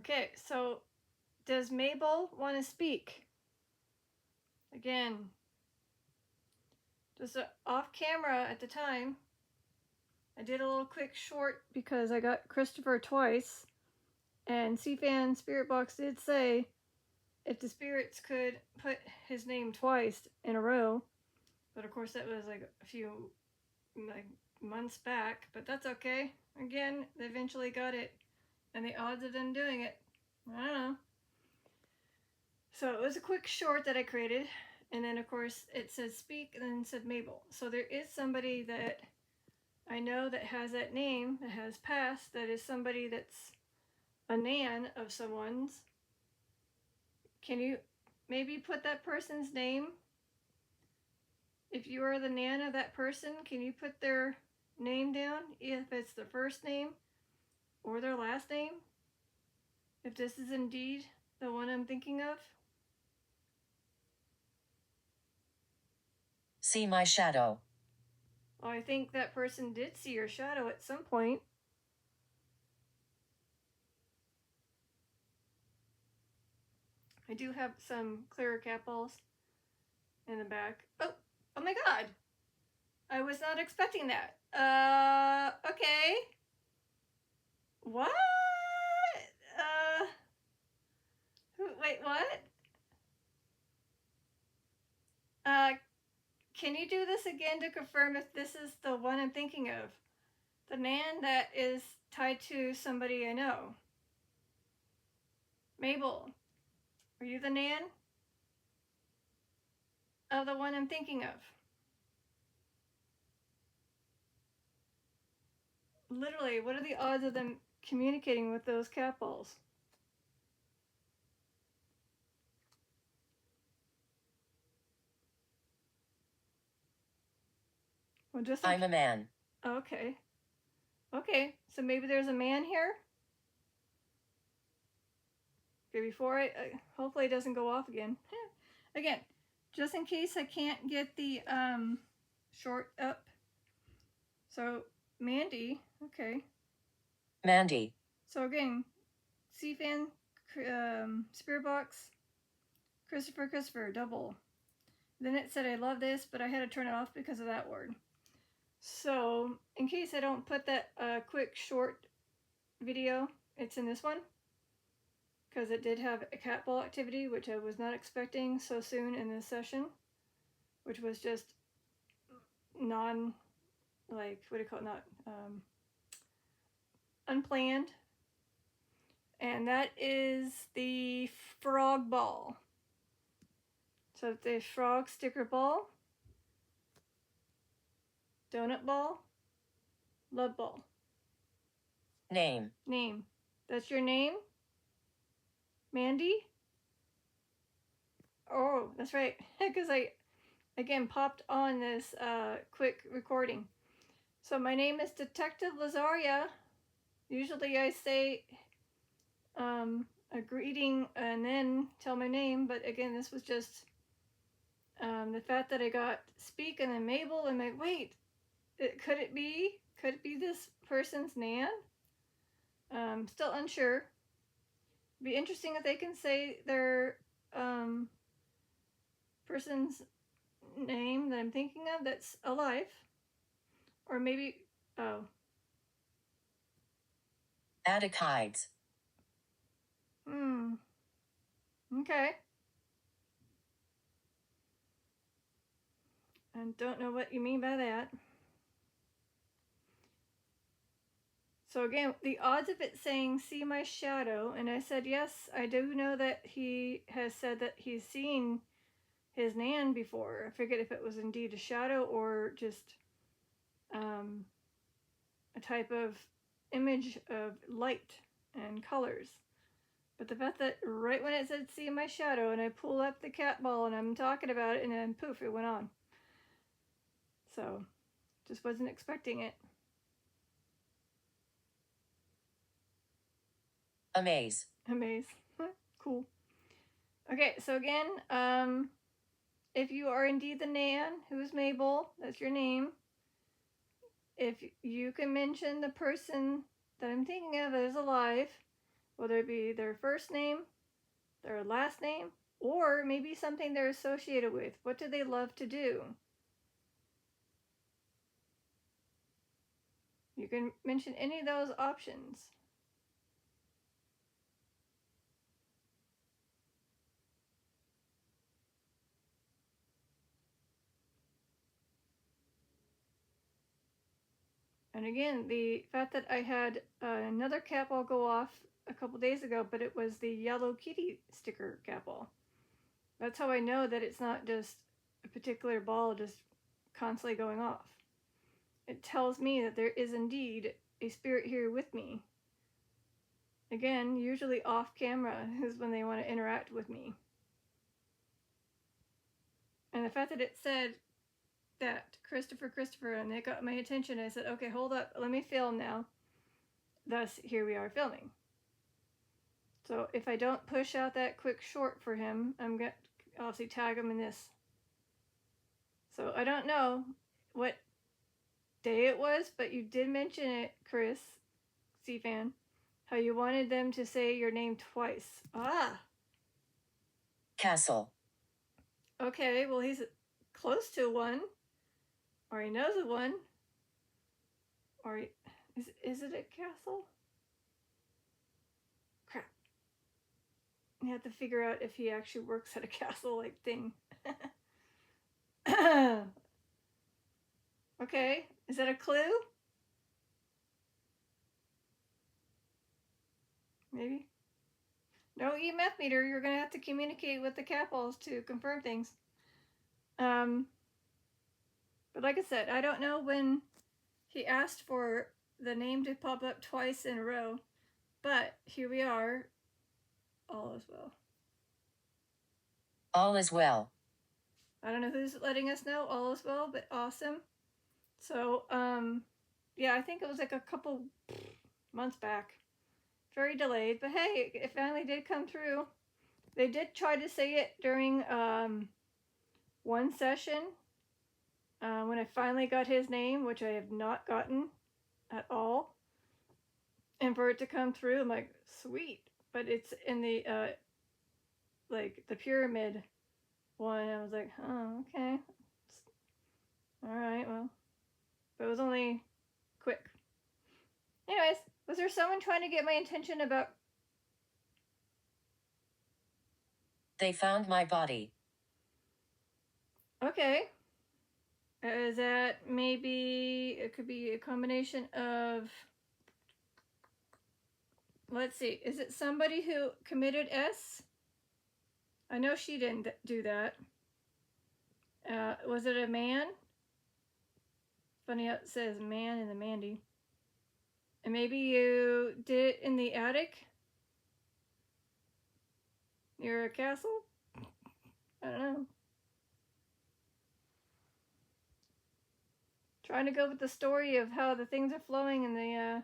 Okay, so does Mabel want to speak? Again, just off camera at the time. I did a little quick short because I got Christopher twice, and CFanns Spiritbox did say if the spirits could put his name twice in a row, but of course that was like a few months back, but that's okay. Again, they eventually got it, and the odds of them doing it, I don't know. So it was a quick short that I created, and then of course it said speak and then it said Mabel. So there is somebody that I know that has that name, that has passed, that is somebody that's a nan of someone's. Can you maybe put that person's name? If you are the nan of that person, can you put their name down, if it's their first name or their last name? If this is indeed the one I'm thinking of? See my shadow. Oh, I think that person did see your shadow at some point. I do have some clear capsules in the back. Oh my god! I was not expecting that. Okay. What? Wait, what? Can you do this again to confirm if this is the one I'm thinking of? The nan that is tied to somebody I know. Mabel, are you the nan of the one I'm thinking of? Literally, what are the odds of them communicating with those capsules? Well, just I'm a man. Okay. Okay, so maybe there's a man here? Okay, before hopefully it doesn't go off again. Again, just in case I can't get the short up. So, Mandy, okay. Mandy. So again, CFan, Spiritbox, Christopher, double. Then it said I love this, but I had to turn it off because of that word. So, in case I don't put that quick short video, it's in this one. Because it did have a cat ball activity, which I was not expecting so soon in this session, which was just what do you call it, not, unplanned. And that is the frog ball. So the frog sticker ball, donut ball, love ball. Name. That's your name? Mandy? Oh, that's right. Because I, again, popped on this quick recording. So my name is Detective Lizaria. Usually I say a greeting and then tell my name, but again, this was just the fact that I got speak and then Mabel, and like, wait, could it be this person's nan? Still unsure. Be interesting if they can say their person's name that I'm thinking of that's alive, or maybe Attic hides. Okay. I don't know what you mean by that. So again, the odds of it saying see my shadow, and I said yes, I do know that he has said that he's seen his nan before. I figured if it was indeed a shadow or just a type of image of light and colors. But the fact that right when it said see my shadow and I pull up the cat ball and I'm talking about it and then poof, it went on. So just wasn't expecting it. Amaze. Cool. Okay, so again, if you are indeed the nan who's Mabel, that's your name. If you can mention the person that I'm thinking of that is alive, whether it be their first name, their last name, or maybe something they're associated with. What do they love to do? You can mention any of those options. And again, the fact that I had another cat ball go off a couple days ago, but it was the yellow kitty sticker cat ball. That's how I know that it's not just a particular ball just constantly going off. It tells me that there is indeed a spirit here with me. Again, usually off camera is when they want to interact with me. And the fact that it said that Christopher, and it got my attention, I said, okay, hold up, let me film now. Thus, here we are filming. So if I don't push out that quick short for him, I'm going to obviously tag him in this. So I don't know what day it was, but you did mention it, Chris, CFan, how you wanted them to say your name twice. Ah. Castle. Okay, well, he's close to one. Or he knows a one. Or is it a castle? Crap. You have to figure out if he actually works at a castle-like thing. Okay, is that a clue? Maybe. No EMF meter, you're going to have to communicate with the cat balls to confirm things. But like I said, I don't know when he asked for the name to pop up twice in a row, but here we are. All is well. All is well. I don't know who's letting us know all is well, but awesome. So, yeah, I think it was like a couple months back. Very delayed, but hey, it finally did come through. They did try to say it during one session when I finally got his name, which I have not gotten at all. And for it to come through, I'm like, sweet. But it's in the like the pyramid one. I was like, oh, okay. All right, well, but it was only quick. Anyways, was there someone trying to get my attention about? They found my body. Okay. Is that maybe it could be a combination of? Let's see. Is it somebody who committed S? I know she didn't do that. Was it a man? Funny how it says man in the Mandy. And maybe you did it in the attic? Near a castle? I don't know. Trying to go with the story of how the things are flowing in the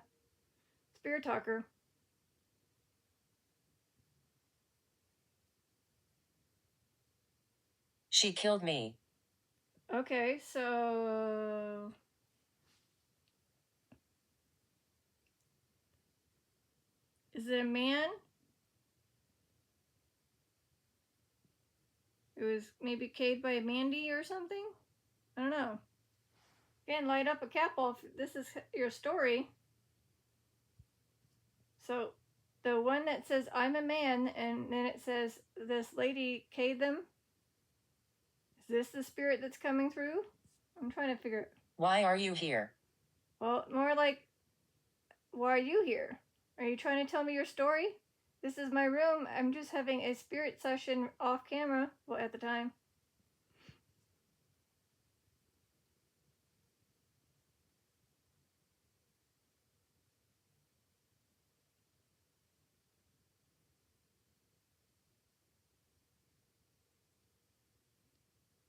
Spirit Talker. She killed me. Okay, so is it a man who was maybe killed by Mandy or something? I don't know. Again, light up a cat ball if this is your story. So the one that says I'm a man and then it says this lady killed them. Is this the spirit that's coming through? I'm trying to figure it. Why are you here? Well, more like, why are you here? Are you trying to tell me your story? This is my room. I'm just having a spirit session off camera. Well, at the time.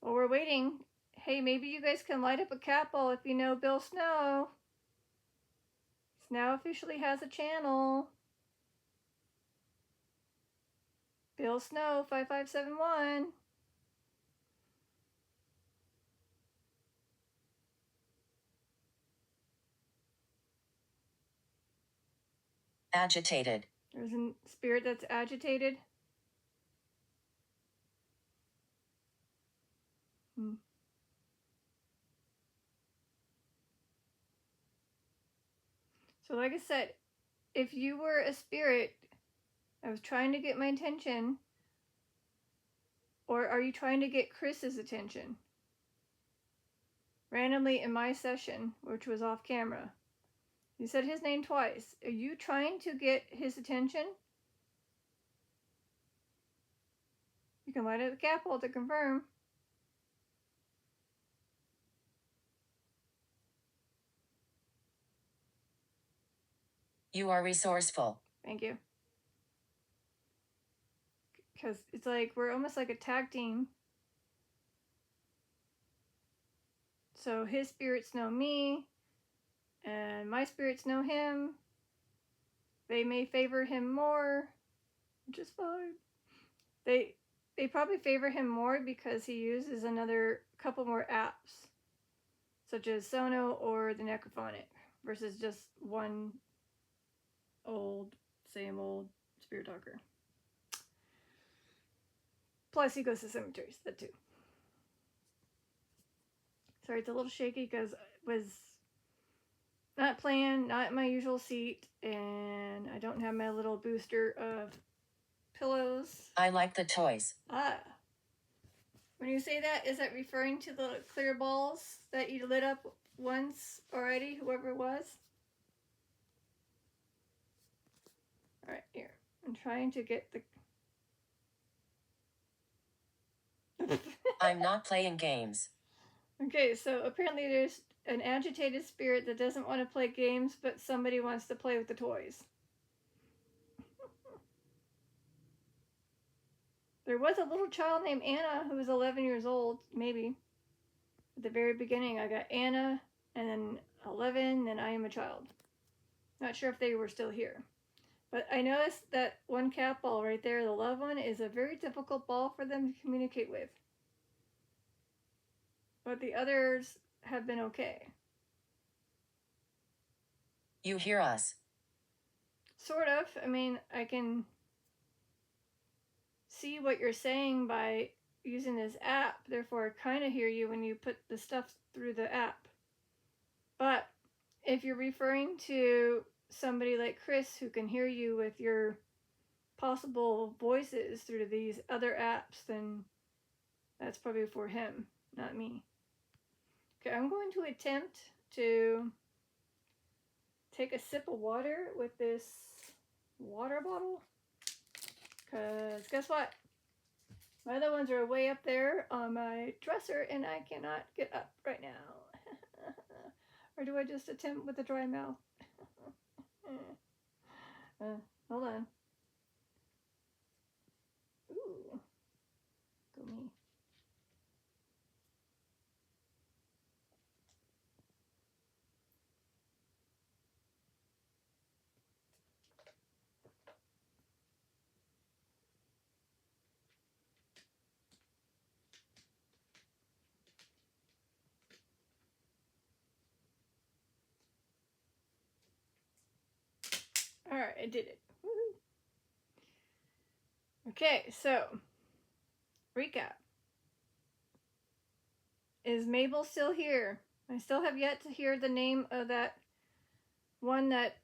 Well, we're waiting. Hey, maybe you guys can light up a cat ball if you know Bill Snow. He now officially has a channel. Bill Snow 5571. Agitated. There's a spirit that's agitated. So like I said, if you were a spirit that was trying to get my attention, or are you trying to get Chris's attention? Randomly in my session, which was off camera, you said his name twice. Are you trying to get his attention? You can light up the capital to confirm. You are resourceful. Thank you. Because it's like we're almost like a tag team. So his spirits know me, and my spirits know him. They may favor him more, which is fine. They probably favor him more because he uses another couple more apps, such as Sono or the Necrophonic, versus just one same old spirit talker. Plus, he goes to cemeteries, that too. Sorry, it's a little shaky because I was not playing, not in my usual seat, and I don't have my little booster of pillows. I like the toys. Ah. When you say that, is that referring to the clear balls that you lit up once already, whoever it was? Alright, here. I'm trying to get the... I'm not playing games. Okay, so apparently there's an agitated spirit that doesn't want to play games, but somebody wants to play with the toys. There was a little child named Anna who was 11 years old, maybe. At the very beginning, I got Anna, and then 11, then I am a child. Not sure if they were still here. But I noticed that one cat ball right there, the love one, is a very difficult ball for them to communicate with. But the others have been okay. You hear us. Sort of. I mean, I can see what you're saying by using this app. Therefore, I kind of hear you when you put the stuff through the app. But if you're referring to somebody like Chris who can hear you with your possible voices through these other apps, then that's probably for him, not me. Okay, I'm going to attempt to take a sip of water with this water bottle. Because guess what? My other ones are way up there on my dresser and I cannot get up right now. Or do I just attempt with a dry mouth? Hold on. Ooh. Go me. Alright, I did it. Woo-hoo. Okay, so recap. Is Mabel still here? I still have yet to hear the name of that one that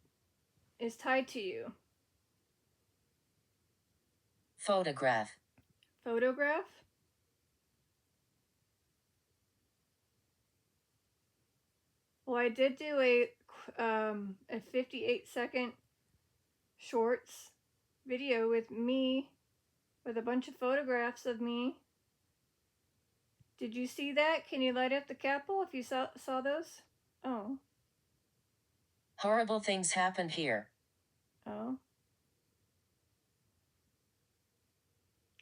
is tied to you. Photograph. Photograph? Well, I did do a 58-second shorts video with me, with a bunch of photographs of me. Did you see that? Can you light up the capital if you saw those? Oh. Horrible things happened here. Oh.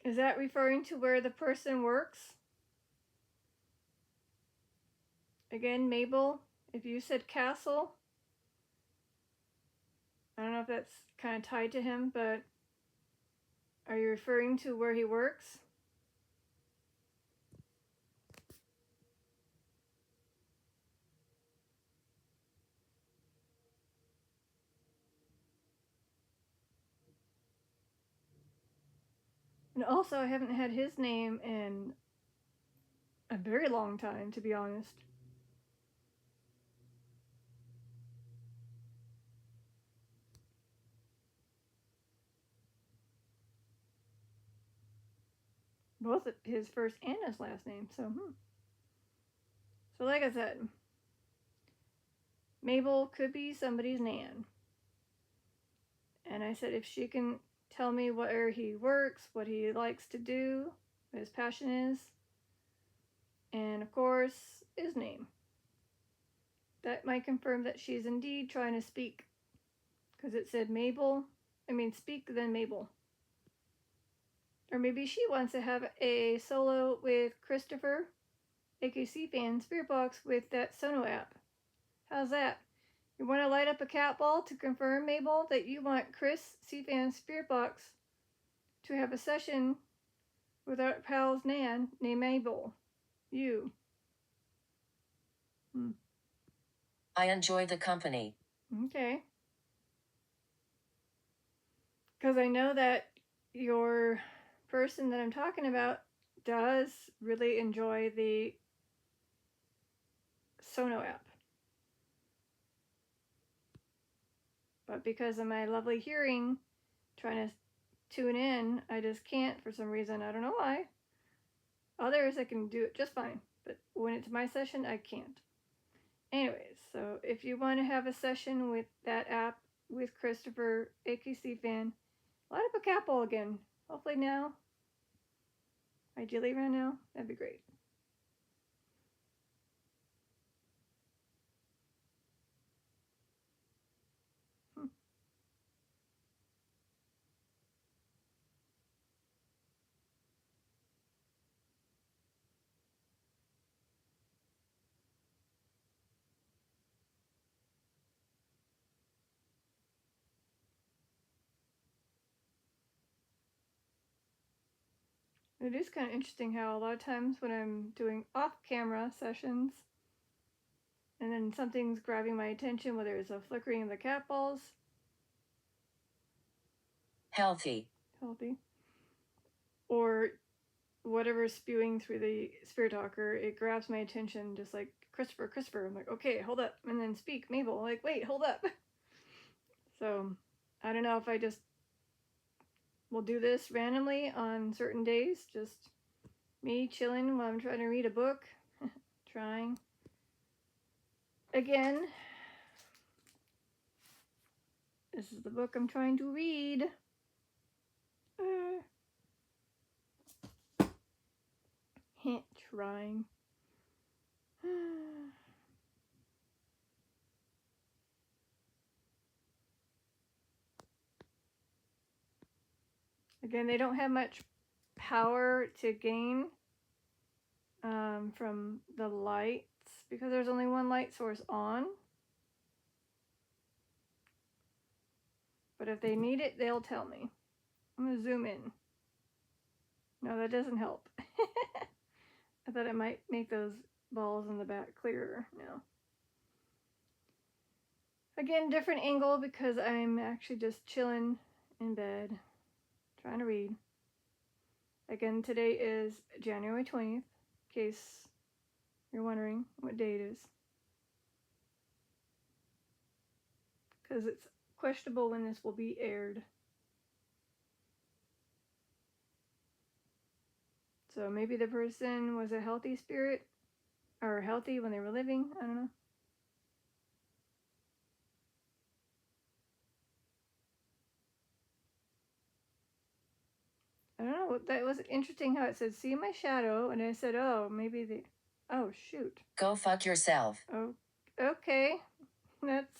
Is that referring to where the person works? Again, Mabel, if you said castle, I don't know if that's kind of tied to him, but are you referring to where he works? And also, I haven't had his name in a very long time, to be honest. Both his first and his last name. So like I said, Mabel could be somebody's nan. And I said if she can tell me where he works, what he likes to do, what his passion is, and of course, his name. That might confirm that she's indeed trying to speak. Because it said speak then Mabel. Or maybe she wants to have a solo with Christopher, aka CFanns Spiritbox, with that Sono app. How's that? You want to light up a cat ball to confirm, Mabel, that you want Chris, CFanns Spiritbox, to have a session with our pal's nan named Mabel. You. I enjoy the company. Okay. Because I know that your person that I'm talking about does really enjoy the Sono app. But because of my lovely hearing, trying to tune in, I just can't for some reason. I don't know why. Others, I can do it just fine. But when it's my session, I can't. Anyways, so if you want to have a session with that app with Christopher, AKC fan, light up a cat ball again. Hopefully now. Ideally right now. That'd be great. It is kind of interesting how a lot of times when I'm doing off-camera sessions and then something's grabbing my attention, whether it's a flickering of the cat balls, Healthy, or whatever's spewing through the spirit talker, it grabs my attention just like Christopher. I'm like, okay, hold up, and then speak, Mabel. Like, wait, hold up. So I don't know if I just will do this randomly on certain days, just me chilling while I'm trying to read a book. Trying. Again, this is the book I'm trying to read. Trying. Again, they don't have much power to gain from the lights because there's only one light source on. But if they need it, they'll tell me. I'm going to zoom in. No, that doesn't help. I thought it might make those balls in the back clearer. No. Again, different angle because I'm actually just chilling in bed, trying to read. Again, today is January 20th, in case you're wondering what day it is. Because it's questionable when this will be aired. So maybe the person was a healthy spirit, or healthy when they were living. I don't know. I don't know. That was interesting how it said, see my shadow. And I said, oh, maybe the... Oh, shoot. Go fuck yourself. Oh, okay. That's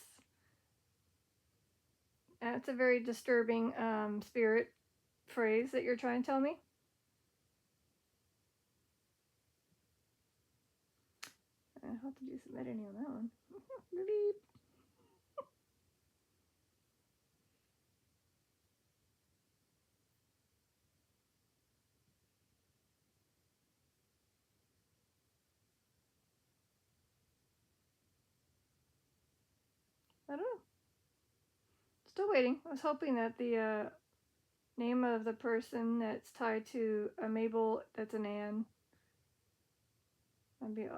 a very disturbing spirit phrase that you're trying to tell me. How did you submit any on that one? Beep. I don't know. Still waiting. I was hoping that the name of the person that's tied to a Mabel that's an Anne. That'd be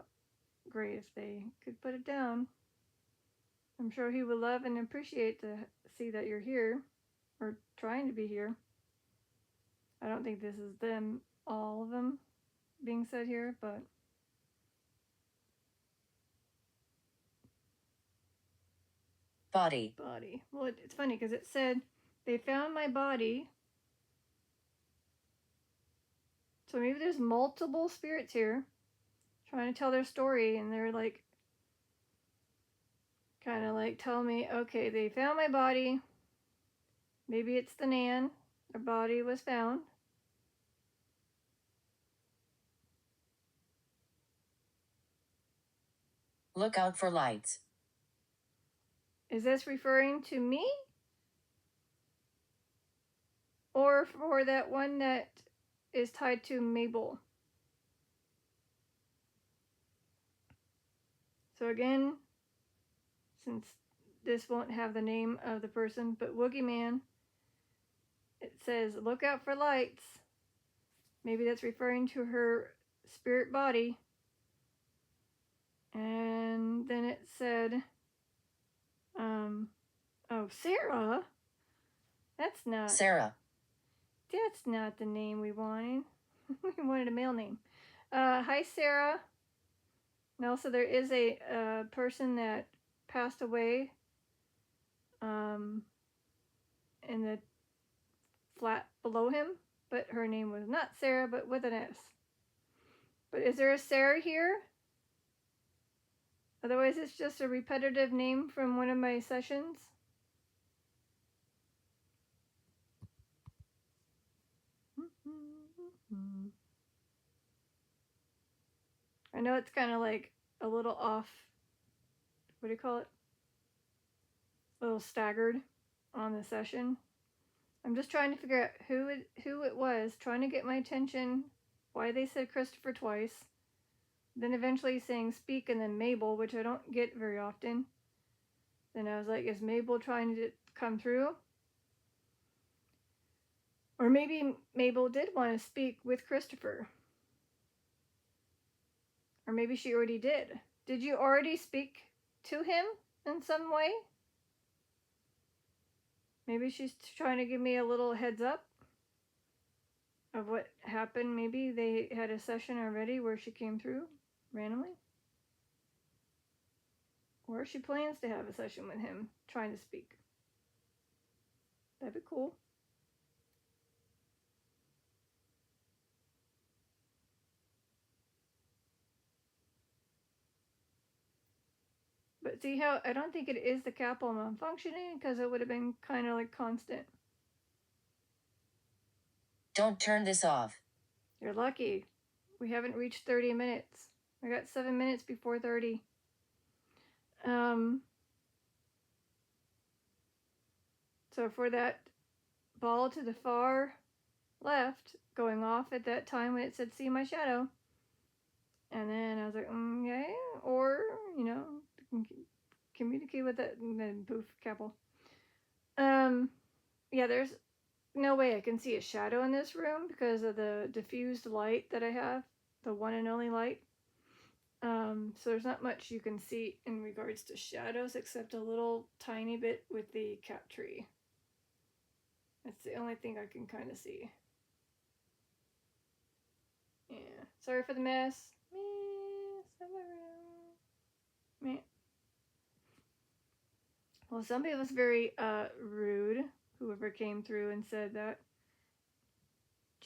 great if they could put it down. I'm sure he would love and appreciate to see that you're here, or trying to be here. I don't think this is them, all of them, being said here, but Body. body. Well, it's funny because it said they found my body. So maybe there's multiple spirits here trying to tell their story, and they're like, kind of like, tell me, okay, they found my body. Maybe it's the Nan. Their body was found. Look out for lights. Is this referring to me? Or for that one that is tied to Mabel? So again, since this won't have the name of the person, but Woogie Man, it says, look out for lights. Maybe that's referring to her spirit body. And then it said, oh, Sarah? That's not the name we wanted. We wanted a male name. Hi, Sarah. And also, there is a person that passed away in the flat below him, but her name was not Sarah, but with an S. But is there a Sarah here? Otherwise, it's just a repetitive name from one of my sessions. I know it's kind of like a little off, what do you call it? A little staggered on the session. I'm just trying to figure out who it was, trying to get my attention, why they said Christopher twice, then eventually saying speak and then Mabel, which I don't get very often. Then I was like, is Mabel trying to come through? Or maybe Mabel did want to speak with Christopher. Or maybe she already did. Did you already speak to him in some way? Maybe she's trying to give me a little heads up of what happened. Maybe they had a session already where she came through randomly. Or she plans to have a session with him trying to speak. That'd be cool. But see how I don't think it is the capital malfunctioning, because it would have been kind of like constant. Don't turn this off. You're lucky. We haven't reached 30 minutes. I got 7 minutes before 30. So for that ball to the far left going off at that time when it said see my shadow, and then I was like, okay, or communicate with it, and then poof, capital. Yeah, there's no way I can see a shadow in this room because of the diffused light that I have, the one and only light. So there's not much you can see in regards to shadows except a little tiny bit with the cat tree. That's the only thing I can kind of see. Yeah. Sorry for the mess. Meh. Well, somebody was very rude, whoever came through and said that.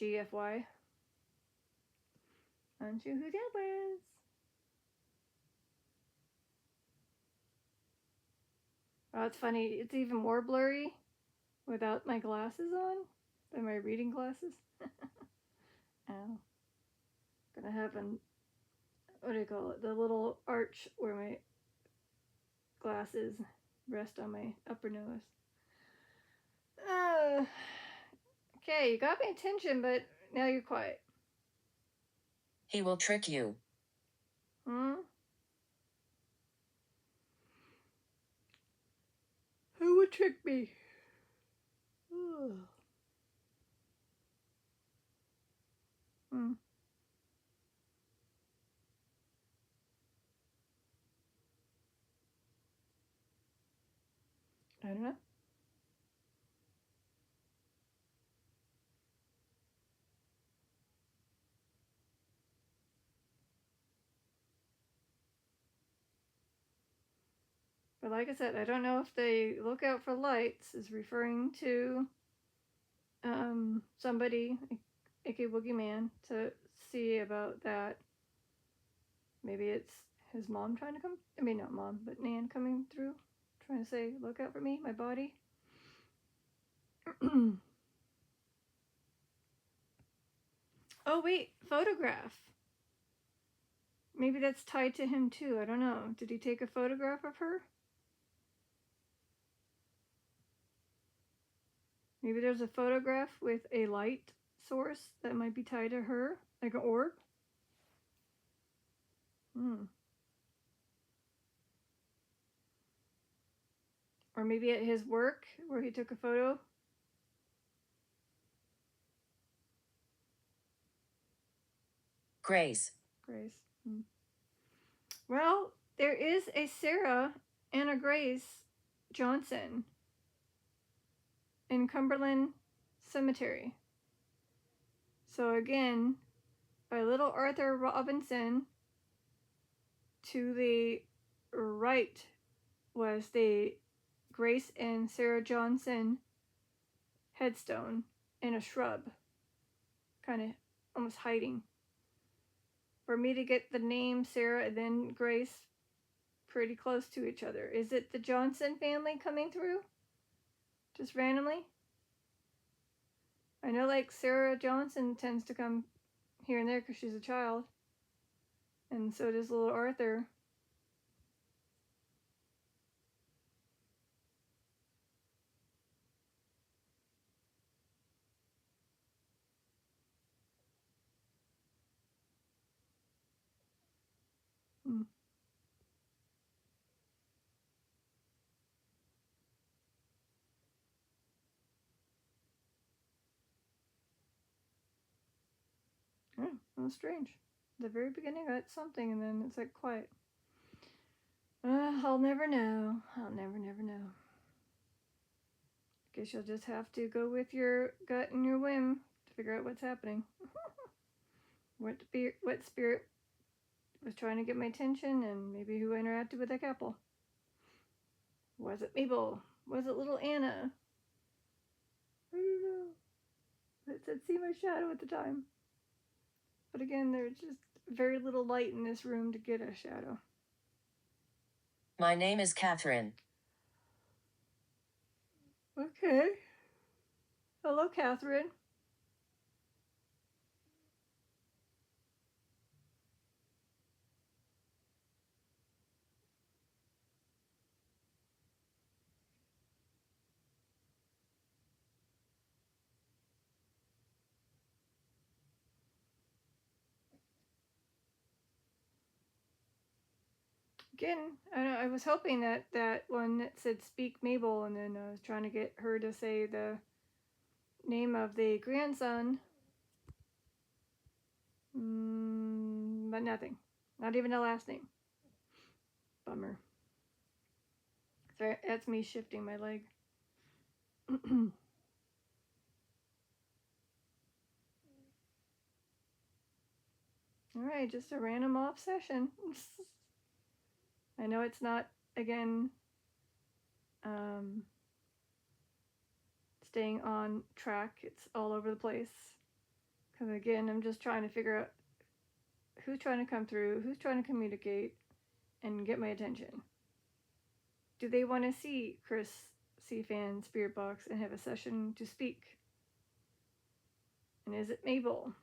GFY. Aren't you who that was? Oh, it's funny. It's even more blurry without my glasses on than my reading glasses. Ow. Gonna have what do you call it? The little arch where my glasses rest on my upper nose. Okay, you got my attention, but now you're quiet. He will trick you. Who would trick me? don't know. But like I said, I don't know if the look out for lights is referring to somebody, aka Boogeyman, to see about that. Maybe it's his mom trying to come. I mean, not mom, but Nan coming through, trying to say, "Look out for me, my body." Oh wait, photograph. Maybe that's tied to him too. I don't know. Did he take a photograph of her? Maybe there's a photograph with a light source that might be tied to her, like an orb. Or maybe at his work where he took a photo. Grace. Grace. Well, there is a Sarah and a Grace Johnson in Cumberland Cemetery. So again, by little Arthur Robinson, to the right was the Grace and Sarah Johnson headstone in a shrub, kind of almost hiding. For me to get the name Sarah and then Grace pretty close to each other. Is it the Johnson family coming through? Just randomly? I know like Sarah Johnson tends to come here and there because she's a child. And so does little Arthur. Hmm. Oh, that was strange. At the very beginning I got something and then it's like quiet. I'll never know. I'll never know. Guess you'll just have to go with your gut and your whim to figure out what's happening. what spirit was trying to get my attention, and maybe who interacted with that couple. Was it Mabel? Was it little Anna? I don't know. It said see my shadow at the time. But again, there's just very little light in this room to get a shadow. My name is Catherine. Okay. Hello, Catherine. Again, I was hoping that one that said speak Mabel, and then I was trying to get her to say the name of the grandson. But nothing. Not even a last name. Bummer. That's me shifting my leg. Alright, just a random off session. I know it's not, again, staying on track. It's all over the place. Because again, I'm just trying to figure out who's trying to come through, who's trying to communicate, and get my attention. Do they want to see Chris, CFanns, Spiritbox, and have a session to speak? And is it Mabel?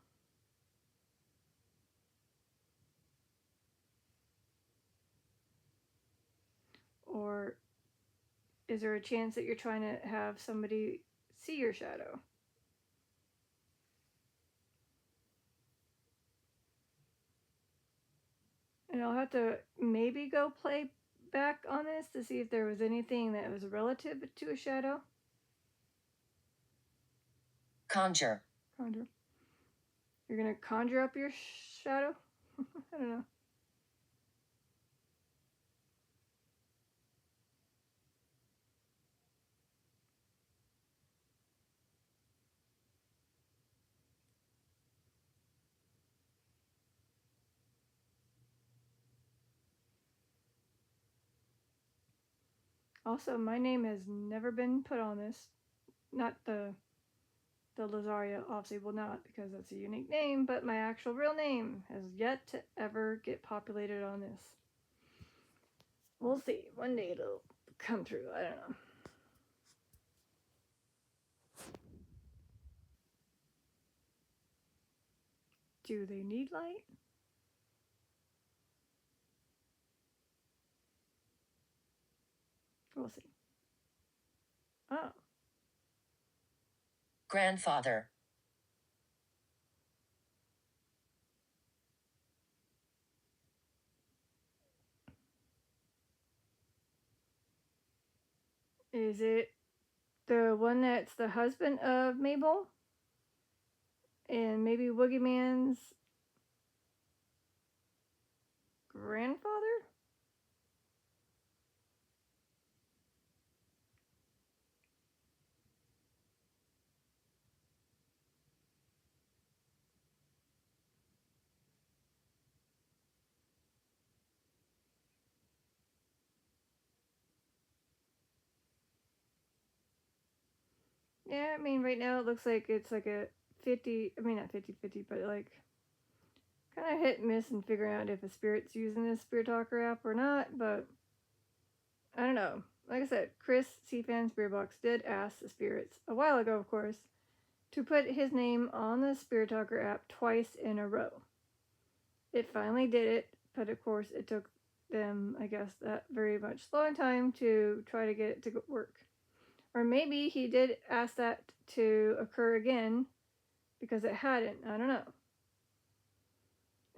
Or is there a chance that you're trying to have somebody see your shadow? And I'll have to maybe go play back on this to see if there was anything that was relative to a shadow. Conjure. Conjure. You're gonna conjure up your shadow? I don't know. Also, my name has never been put on this. Not the Lizaria obviously will not, because that's a unique name, but my actual real name has yet to ever get populated on this. We'll see. One day it'll come through. I don't know. Do they need light? We'll see. Oh. Grandfather. Is it the one that's the husband of Mabel? And maybe Woogieman's grandfather? Yeah, I mean, right now it looks like it's like a 50, I mean, not 50-50, but like kind of hit and miss in figuring out if a spirit's using this Spirit Talker app or not, but I don't know. Like I said, Chris, CFanns Spiritbox, did ask the spirits, a while ago, of course, to put his name on the Spirit Talker app twice in a row. It finally did it, but of course it took them, I guess, that very much long time to try to get it to work. Or maybe he did ask that to occur again because it hadn't. I don't know.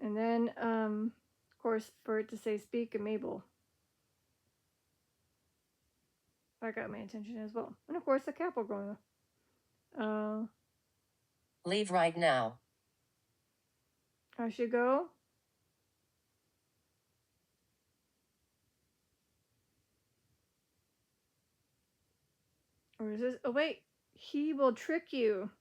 And then, of course, for it to say speak and Mabel. That got my attention as well. And of course, the Capricorn. Leave right now. I should go. Or is this? Oh, wait. He will trick you.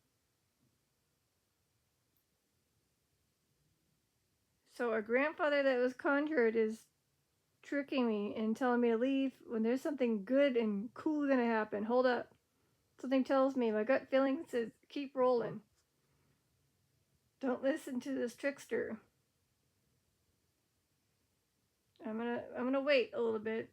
So a grandfather that was conjured is tricking me and telling me to leave when there's something good and cool gonna happen. Hold up. Something tells me, my gut feeling says keep rolling. Don't listen to this trickster. I'm gonna wait a little bit.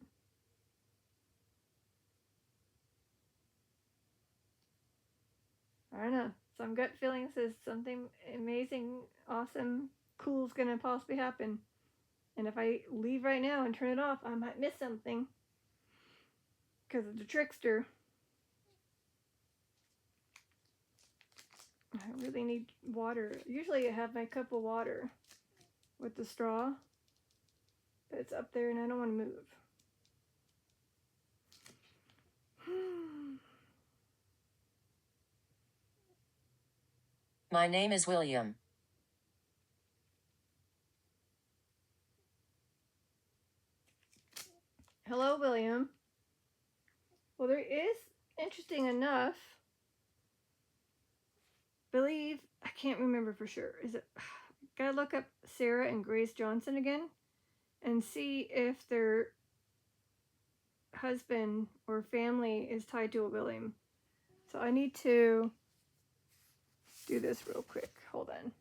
I don't know. Some gut feeling says something amazing, awesome, cool is gonna possibly happen. And if I leave right now and turn it off, I might miss something. Because of the trickster. I really need water. Usually I have my cup of water with the straw. But it's up there and I don't want to move. My name is William. Hello, William. Well, there is, interesting enough, believe, I can't remember for sure. Is it, gotta look up Sarah and Grace Johnson again and see if their husband or family is tied to a William. So I need to do this real quick. Hold on.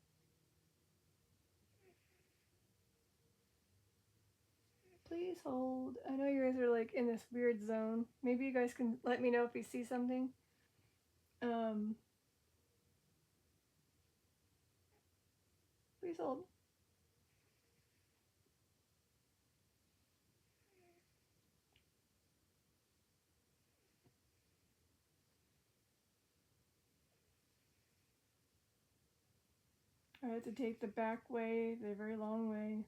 Please hold. I know you guys are like in this weird zone. Maybe you guys can let me know if you see something. Please hold. I had to take the back way, the very long way.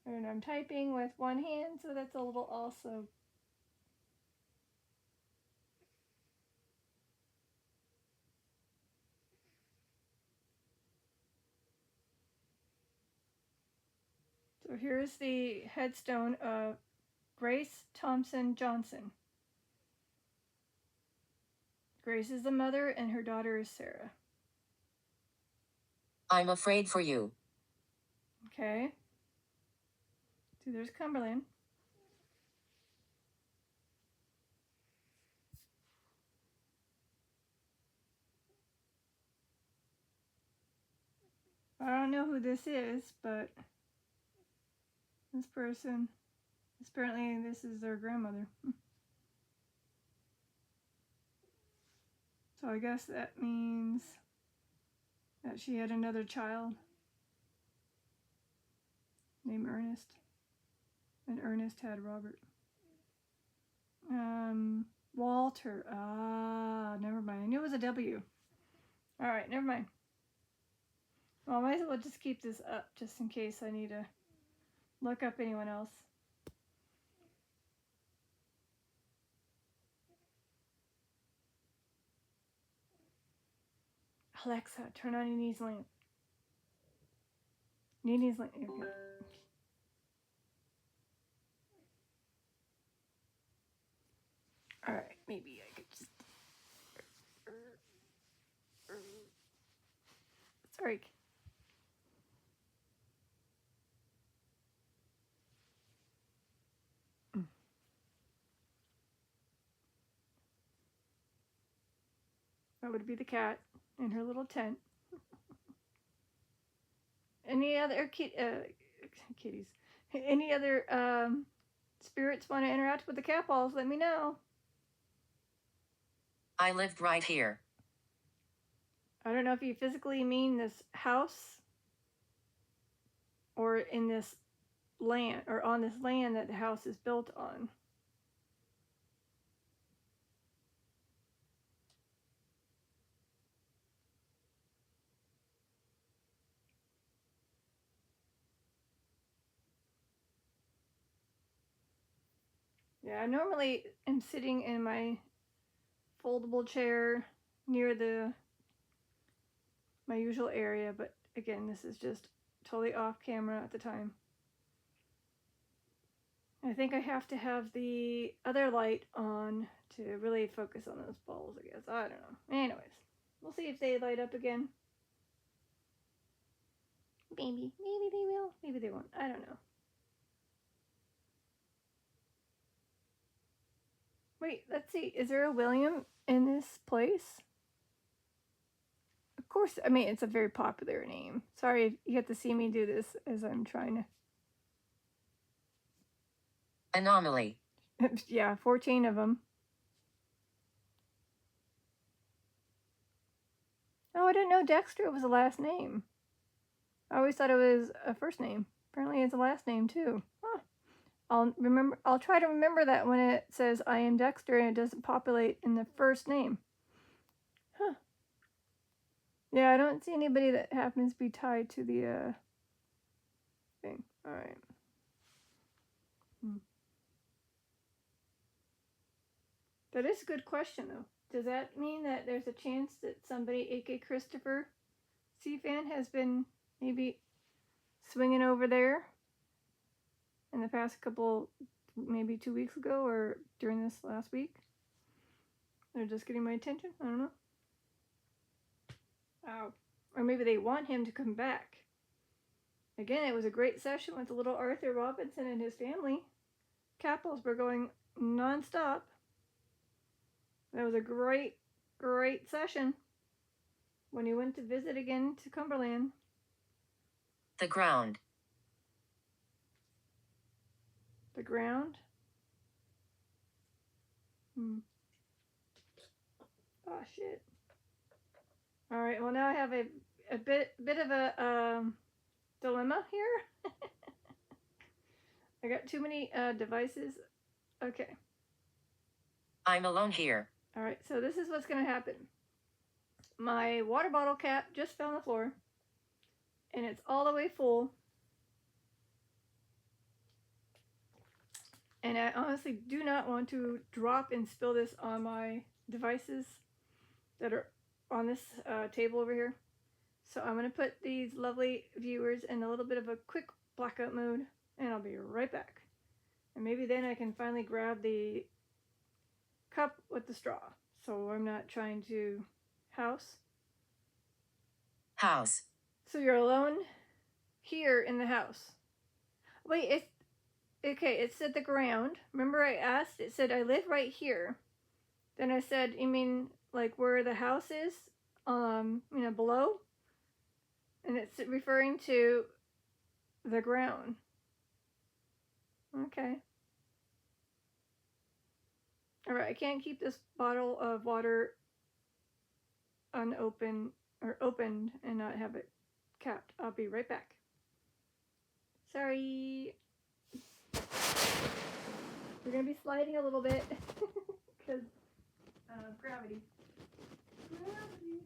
And I'm typing with one hand, so that's a little also. So here's the headstone of Grace Thompson Johnson. Grace is the mother and her daughter is Sarah. I'm afraid for you. Okay. See, there's Cumberland. I don't know who this is, but this person, apparently this is their grandmother. So I guess that means that she had another child named Ernest. And Ernest had Robert. Walter. Ah, never mind. I knew it was a W. Alright, never mind. Well, I might as well just keep this up just in case I need to look up anyone else. Alexa, turn on Nene's lamp. Nene's lamp. Okay. Alright, maybe I could just... Sorry. That would be the cat in her little tent. Any other kitties? Any other spirits want to interact with the cat balls? Let me know. I lived right here. I don't know if you physically mean this house or in this land, or on this land that the house is built on. Yeah, I normally am sitting in my foldable chair near my usual area, but again, this is just totally off camera at the time. I think I have to have the other light on to really focus on those balls, I guess. I don't know. Anyways, we'll see if they light up again. Maybe they will. Maybe they won't. I don't know. Wait, let's see. Is there a William in this place? Of course. I mean, it's a very popular name. Sorry, you have to see me do this as I'm trying to... Anomaly. Yeah, 14 of them. Oh, I didn't know Dexter was a last name. I always thought it was a first name. Apparently it's a last name too. Huh. I'll try to remember that when it says I am Dexter and it doesn't populate in the first name. Huh. Yeah, I don't see anybody that happens to be tied to the thing. Alright. That is a good question though. Does that mean that there's a chance that somebody, aka Christopher CFan, has been maybe swinging over there in the past couple, maybe 2 weeks ago or during this last week? They're just getting my attention? I don't know. Oh. Or maybe they want him to come back. Again, it was a great session with the little Arthur Robinson and his family. Couples were going non-stop. That was a great, great session when he went to visit again to Cumberland. The ground. The ground? Oh, shit. Alright, well now I have a bit of a dilemma here. I got too many devices. Okay. I'm alone here. Alright, so this is what's going to happen. My water bottle cap just fell on the floor. And it's all the way full. And I honestly do not want to drop and spill this on my devices that are on this table over here. So I'm going to put these lovely viewers in a little bit of a quick blackout mode. And I'll be right back. And maybe then I can finally grab the cup with the straw. So I'm not trying to... House. House. So you're alone here in the house. Wait, okay, it said the ground. Remember I asked? It said I live right here. Then I said, you mean like where the house is? Below? And it's referring to the ground. Okay. Alright, I can't keep this bottle of water unopened or opened and not have it capped. I'll be right back. Sorry. We're gonna be sliding a little bit because gravity. Gravity.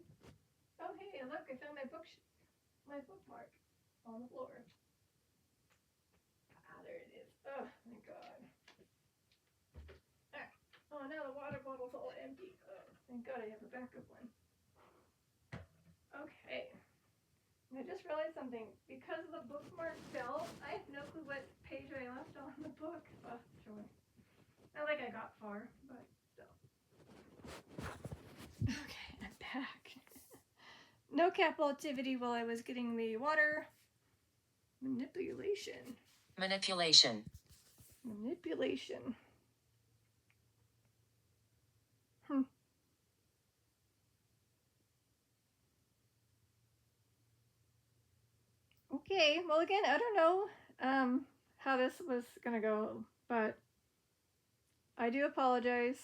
Oh hey, look! I found my bookmark on the floor. Ah, there it is. Oh, thank God. Ah. Oh, now the water bottle's all empty. Oh, thank God I have a backup one. Okay. And I just realized something. Because the bookmark fell, I have no clue what page I left on the book. Oh, sure. Not like I got far, but still. Okay, I'm back. No capital activity while I was getting the water. Manipulation. Manipulation. Manipulation. Okay, well again, I don't know how this was gonna go, but I do apologize.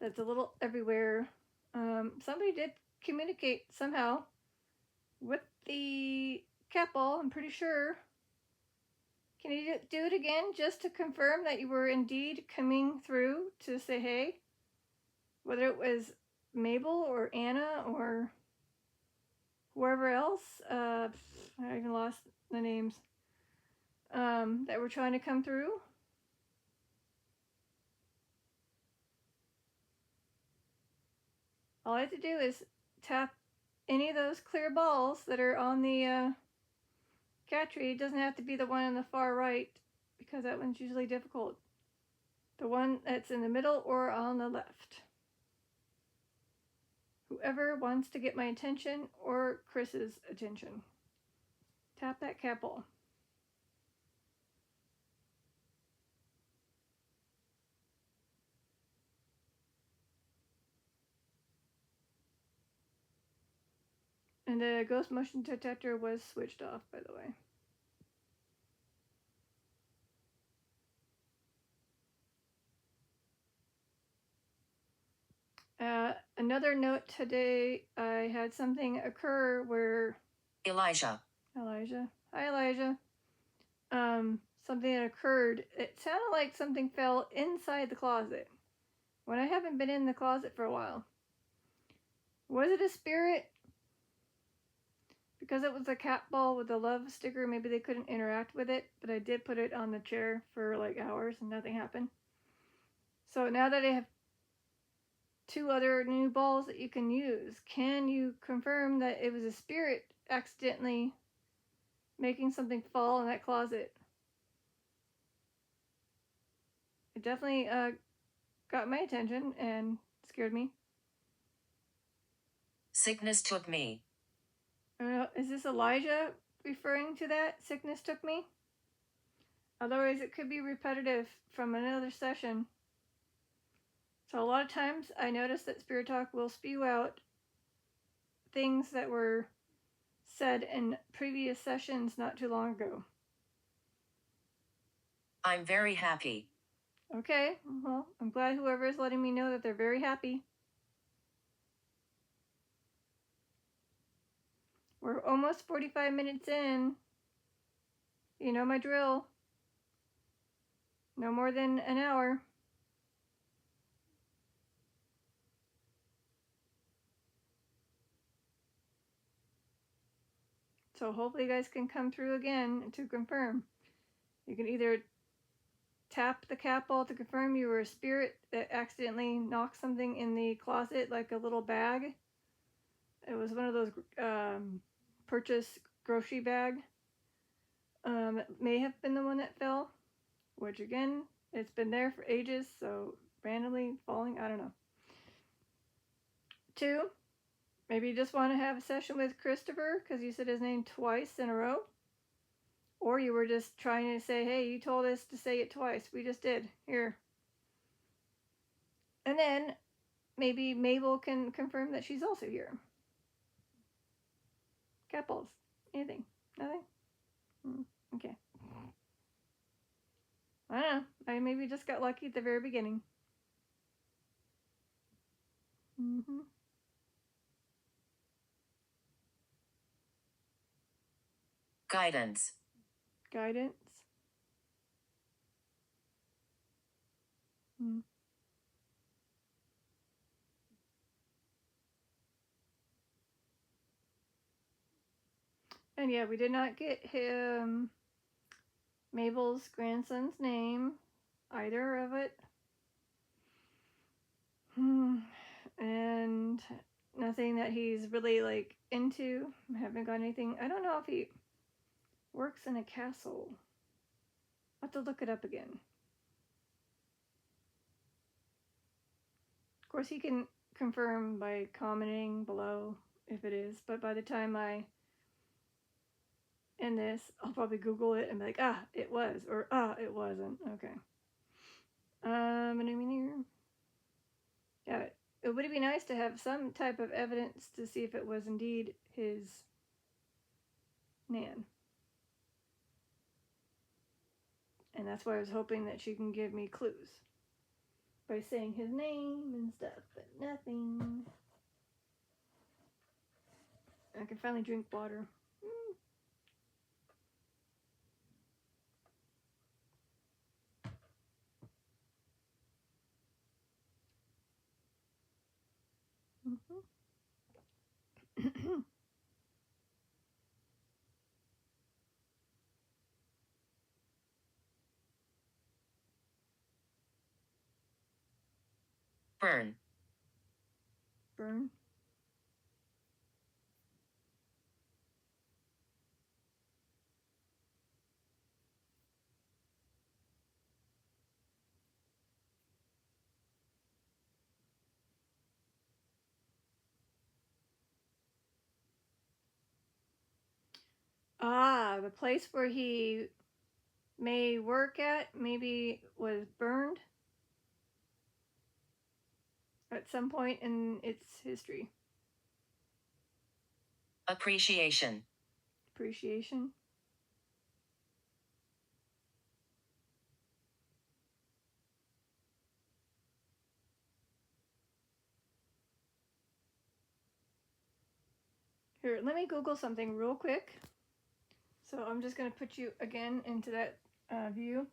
That's a little everywhere. Somebody did communicate somehow with the couple, I'm pretty sure. Can you do it again just to confirm that you were indeed coming through to say hey? Whether it was Mabel or Anna or whoever else, I even lost the names, that were trying to come through. All I have to do is tap any of those clear balls that are on the cat tree. It doesn't have to be the one on the far right, because that one's usually difficult. The one that's in the middle or on the left. Whoever wants to get my attention or Chris's attention. Tap that cat ball. And the ghost motion detector was switched off, by the way. Another note today, I had something occur where Elijah. Hi Elijah. Something that occurred. It sounded like something fell inside the closet when I haven't been in the closet for a while. Was it a spirit? Because it was a cat ball with a love sticker, maybe they couldn't interact with it, but I did put it on the chair for like hours and nothing happened. So now that I have 2 other new balls that you can use, can you confirm that it was a spirit accidentally making something fall in that closet? It definitely got my attention and scared me. Sickness took me. Is this Elijah referring to that? Sickness took me? Otherwise, it could be repetitive from another session. So a lot of times I notice that Spirit Talk will spew out things that were said in previous sessions not too long ago. I'm very happy. Okay, well, I'm glad whoever is letting me know that they're very happy. We're almost 45 minutes in. You know my drill. No more than an hour. So hopefully you guys can come through again to confirm. You can either tap the cat ball to confirm you were a spirit that accidentally knocked something in the closet, like a little bag. It was one of those purchase grocery bag. It may have been the one that fell, which again, it's been there for ages, so randomly falling, I don't know. 2, maybe you just want to have a session with Christopher because you said his name twice in a row. Or you were just trying to say, hey, you told us to say it twice. We just did. Here. And then maybe Mabel can confirm that she's also here. Cat balls. Anything? Nothing? Okay. I don't know. I maybe just got lucky at the very beginning. Guidance. Guidance. And yeah, we did not get him Mabel's grandson's name, either of it. And nothing that he's really like into. I haven't got anything. I don't know if he works in a castle. I'll have to look it up again. Of course, he can confirm by commenting below if it is, but by the time I end this, I'll probably Google it and be like, ah, it was, or ah, it wasn't. Okay. Yeah, it would be nice to have some type of evidence to see if it was indeed his Nan. And that's why I was hoping that she can give me clues by saying his name and stuff, but nothing. I can finally drink water. Burn. Burn. Ah, the place where he may work at maybe was burned at some point in its history. Appreciation. Appreciation. Here, let me Google something real quick. So I'm just going to put you again into that view.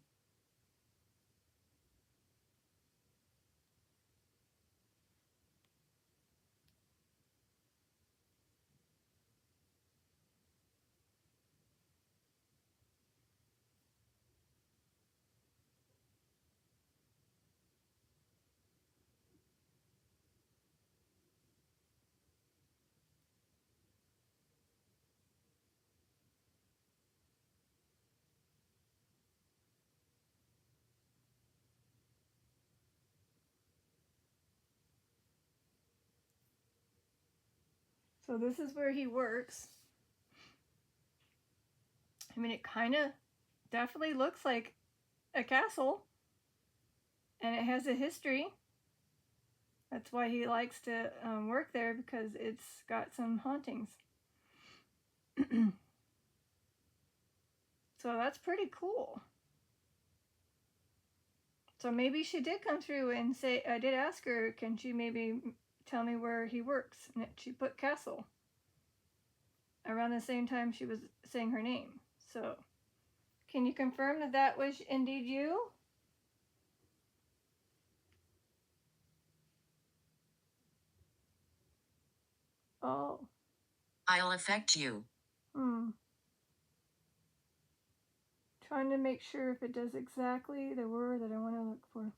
So this is where he works. I mean, it kind of definitely looks like a castle. And it has a history. That's why he likes to work there, because it's got some hauntings. So that's pretty cool. So maybe she did come through and say, I did ask her, can she maybe tell me where he works? And she put castle around the same time she was saying her name. So can you confirm that that was indeed you? Oh. I'll affect you. Trying to make sure if it does exactly the word that I want to look for.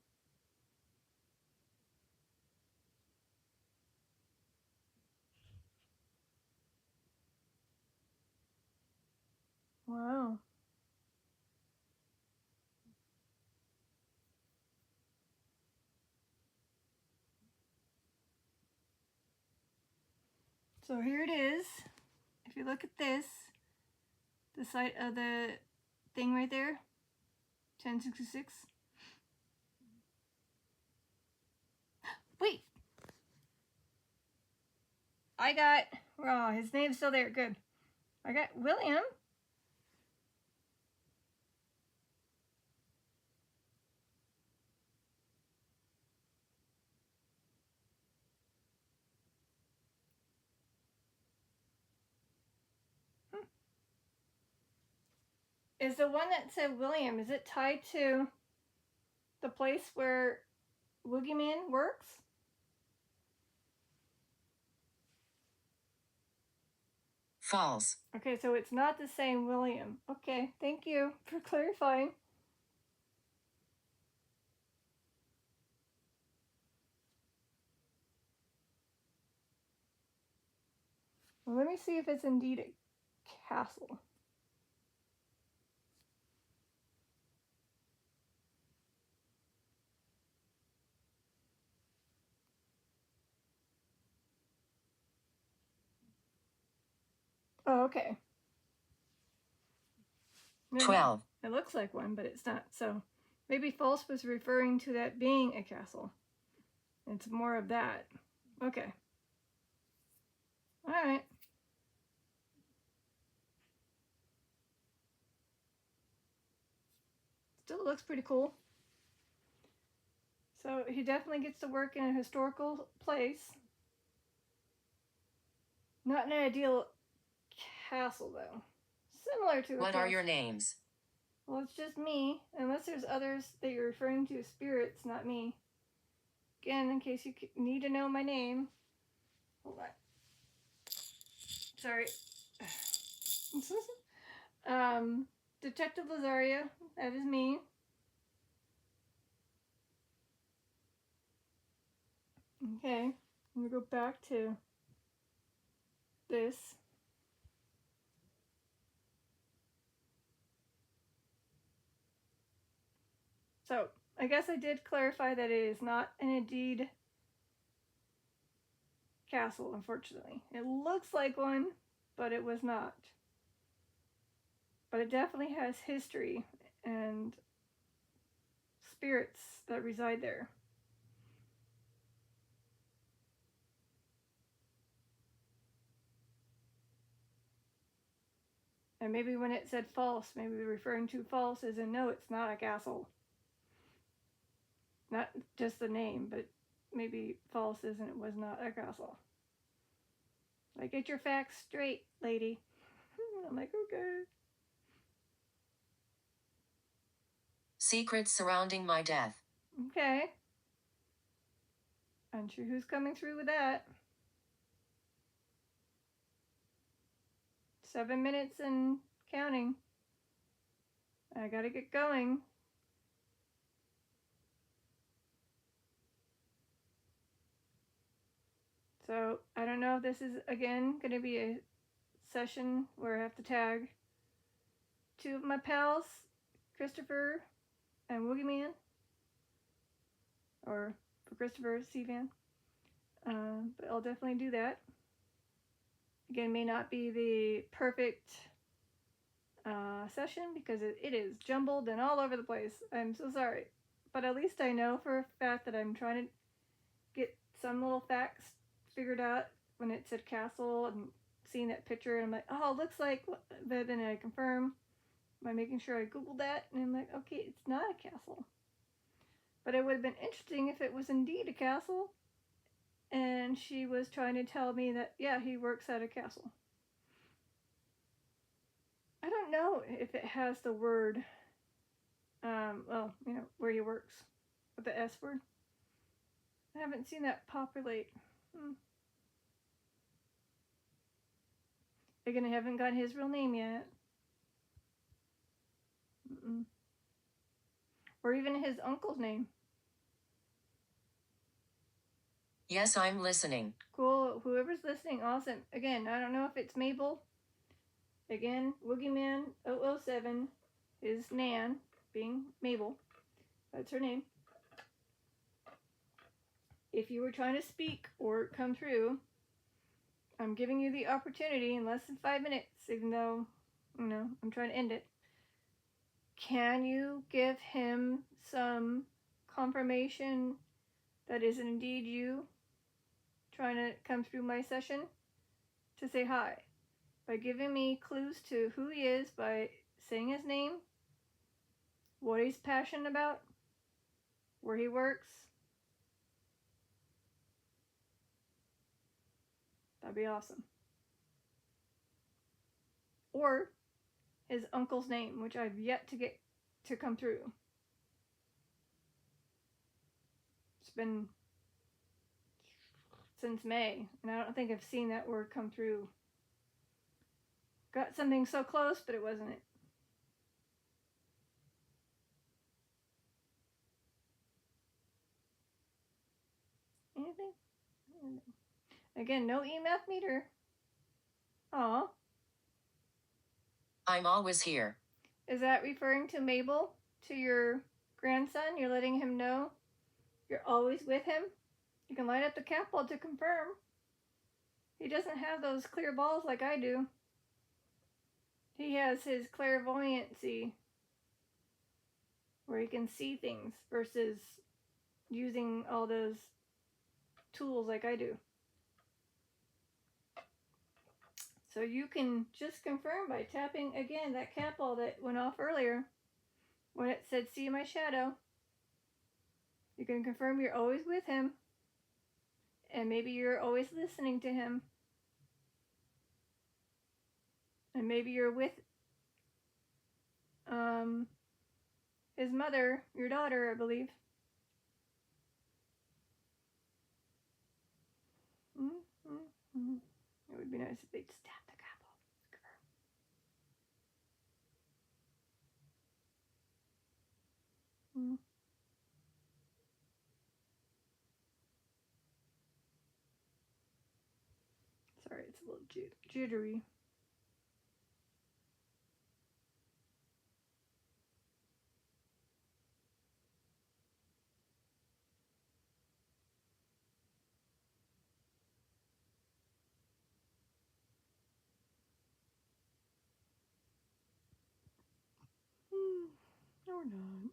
Wow. So here it is. If you look at this, the site of the thing right there. 1066. Wait. I got, oh, his name's still there. Good. I got William. Is the one that said William, is it tied to the place where Boogeyman works? False. Okay, so it's not the same William. Okay, thank you for clarifying. Well, let me see if it's indeed a castle. Oh, okay. 12. It looks like one, but it's not. So maybe false was referring to that being a castle. It's more of that. Okay. All right. Still looks pretty cool. So he definitely gets to work in a historical place. Not an ideal castle, though. Similar to a What castle. are your names? Well, it's just me. Unless there's others that you're referring to as spirits, not me. Again, in case you need to know my name. Hold on. Sorry. Detective Lizaria. That is me. Okay. I'm going to go back to this. So, I guess I did clarify that it is not an indeed castle, unfortunately. It looks like one, but it was not. But it definitely has history and spirits that reside there. And maybe when it said false, maybe referring to false as in no, it's not a castle. Not just the name, but maybe false isn't it was not a castle. Like, get your facts straight, lady. I'm like, okay. Secrets surrounding my death. Okay. Unsure who's coming through with that. 7 minutes and counting. I gotta get going. So, I don't know if this is, again, going to be a session where I have to tag 2 of my pals, Christopher and Woogieman. Or for Christopher, CFann. But I'll definitely do that. Again, may not be the perfect session because it is jumbled and all over the place. I'm so sorry. But at least I know for a fact that I'm trying to get some little facts figured out when it said castle and seeing that picture. And I'm like, oh, it looks like, but then I confirm by making sure I Googled that. And I'm like, okay, it's not a castle. But it would have been interesting if it was indeed a castle. And she was trying to tell me that, yeah, he works at a castle. I don't know if it has the word, well, you know, where he works with the S word. I haven't seen that populate. Again, I haven't gotten his real name yet. Or even his uncle's name. Yes, I'm listening. Cool. Whoever's listening, awesome. Again, I don't know if it's Mabel. Again, Woogieman 007 is Nan, being Mabel. That's her name. If you were trying to speak or come through, I'm giving you the opportunity in less than 5 minutes, even though, you know, I'm trying to end it. can you give him some confirmation that is indeed you trying to come through my session to say hi? By giving me clues to who he is, by saying his name, what he's passionate about, where he works. That'd be awesome. Or his uncle's name, which I've yet to get to come through. It's been since May, and I don't think I've seen that word come through. Got something so close, but it wasn't it. Anything? Again, no EMF meter. Aw. I'm always here. Is that referring to Mabel? To your grandson? You're letting him know you're always with him? You can light up the cat ball to confirm. He doesn't have those clear balls like I do. He has his clairvoyancy, where he can see things versus using all those tools like I do. So you can just confirm by tapping again that cat ball that went off earlier when it said see my shadow. You can confirm you're always with him, and maybe you're always listening to him, and maybe you're with his mother, your daughter, I believe. It would be nice if they'd just tap the cat ball. Sorry, it's a little jittery. Or not.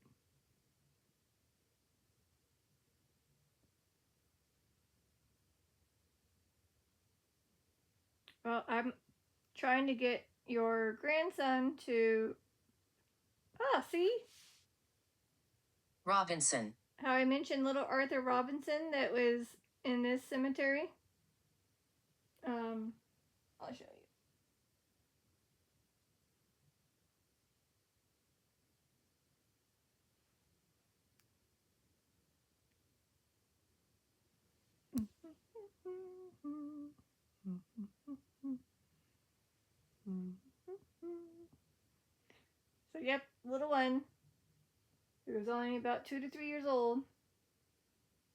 Well, I'm trying to get your grandson to... see? Robinson. How I mentioned little Arthur Robinson that was in this cemetery? I'll show you. So yep, little one, who was only about 2 to 3 years old,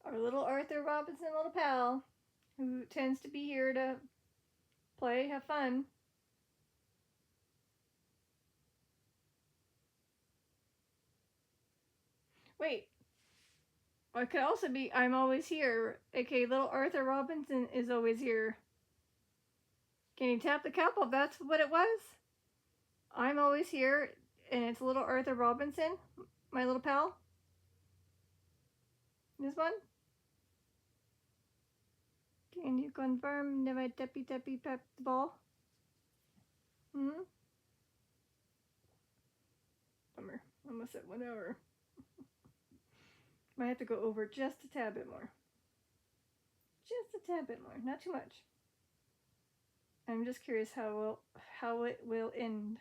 our little Arthur Robinson little pal, who tends to be here to play, have fun. Wait, it could also be I'm always here, aka little Arthur Robinson is always here. Can you tap the cap off? That's what it was? I'm always here, and it's little Arthur Robinson, my little pal. This one? Can you confirm that I tappy tap the ball? Bummer. Almost at 1 hour. Might have to go over just a tad bit more. Just a tad bit more, not too much. I'm just curious how it will end.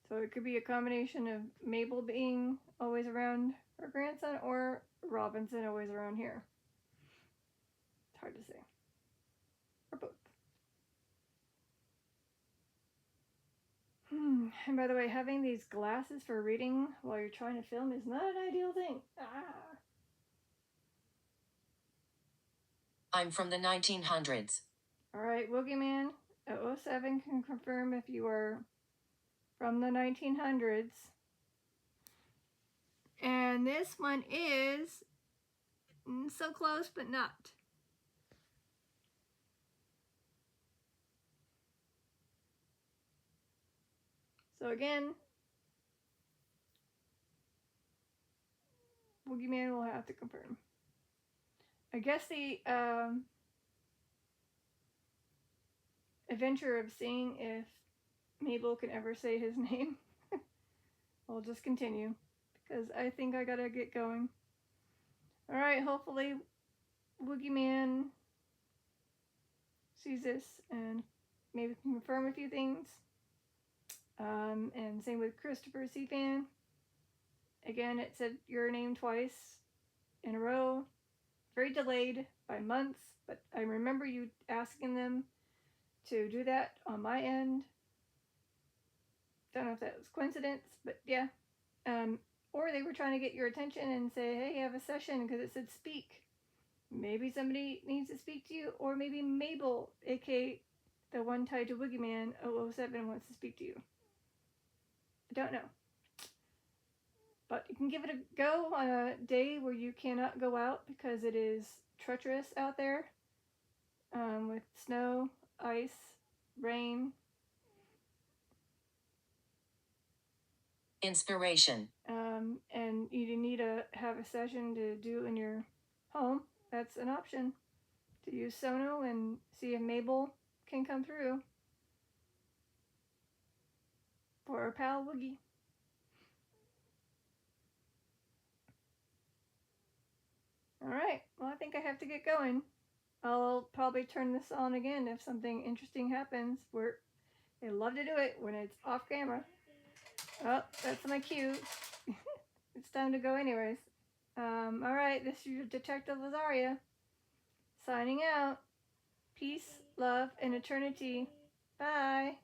So it could be a combination of Mabel being always around her grandson or Robinson always around here. It's hard to say. Or both. And by the way, having these glasses for reading while you're trying to film is not an ideal thing. I'm from the 1900s. Alright, Boogeyman 007 can confirm if you are from the 1900s. And this one is so close, but not. So again, Boogeyman will have to confirm. I guess the adventure of seeing if Mabel can ever say his name will just continue, because I think I gotta get going. Alright, hopefully Boogeyman sees this and maybe can confirm a few things. And same with Christopher CFan. Again, it said your name twice in a row. Very delayed by months, but I remember you asking them to do that on my end. Don't know if that was coincidence, but yeah. Or they were trying to get your attention and say, hey, have a session, because it said speak. Maybe somebody needs to speak to you, or maybe Mabel, aka the one tied to Boogeyman 007, wants to speak to you. I don't know. But you can give it a go on a day where you cannot go out because it is treacherous out there, with snow, ice, rain. Inspiration. And you need to have a session to do in your home. That's an option. To use Sono and see if Mabel can come through for our pal Woogie. Alright, well, I think I have to get going. I'll probably turn this on again if something interesting happens. They love to do it when it's off camera. Oh, that's my cue. It's time to go anyways. Alright, this is your Detective Lizaria. Signing out. Peace, love, and eternity. Bye.